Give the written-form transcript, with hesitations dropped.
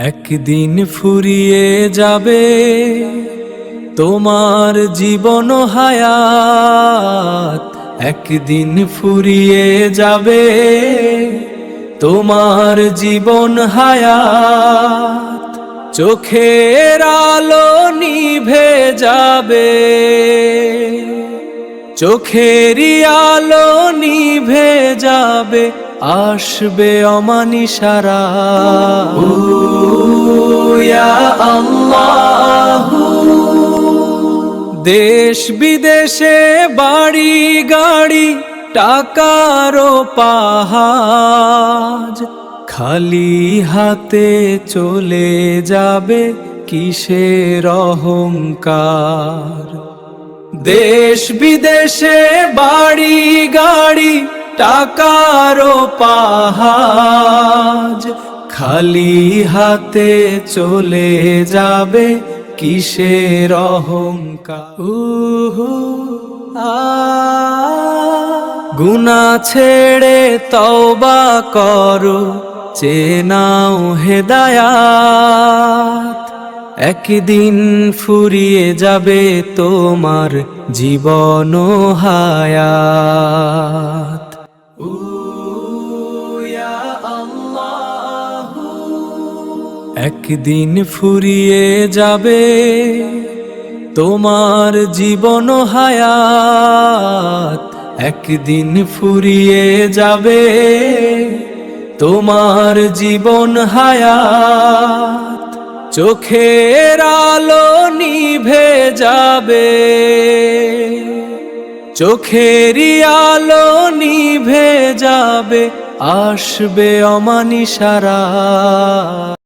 একদিন ফুরিয়ে যাবে তোমার জীবন হায়াত, একদিন ফুরিয়ে যাবে তোমার জীবন হায়াত। চোখের আলো নিভে যাবে, চোখেরই আলো নিভে যাবে, আসবে অমানিশা রাত। ইয়া আল্লাহ, দেশ বিদেশে বাড়ি গাড়ি টাকারও পাহাজ, খালি হাতে চলে যাবে কিসের অহংকার। দেশ বিদেশে বাড়ি গাড়ি টাকারও পাহাজ, খালি হাতে চলে যাবে কিসের অহংকার। গুনাহ ছেড়ে তওবা করো, চেয়ে নাও হেদায়াত। একদিন ফুরিয়ে যাবে তোমার জীবন হায়াত। ইয়া আল্লাহ, একদিন ফুরিয়ে যাবে তোমার জীবন হায়াত, একদিন ফুরিয়ে যাবে তোমার জীবন হায়াত। চোখের আলো নিভে যাবে, চোখেরই আলো নিভে যাবে, আসবে অমানিশা রাত।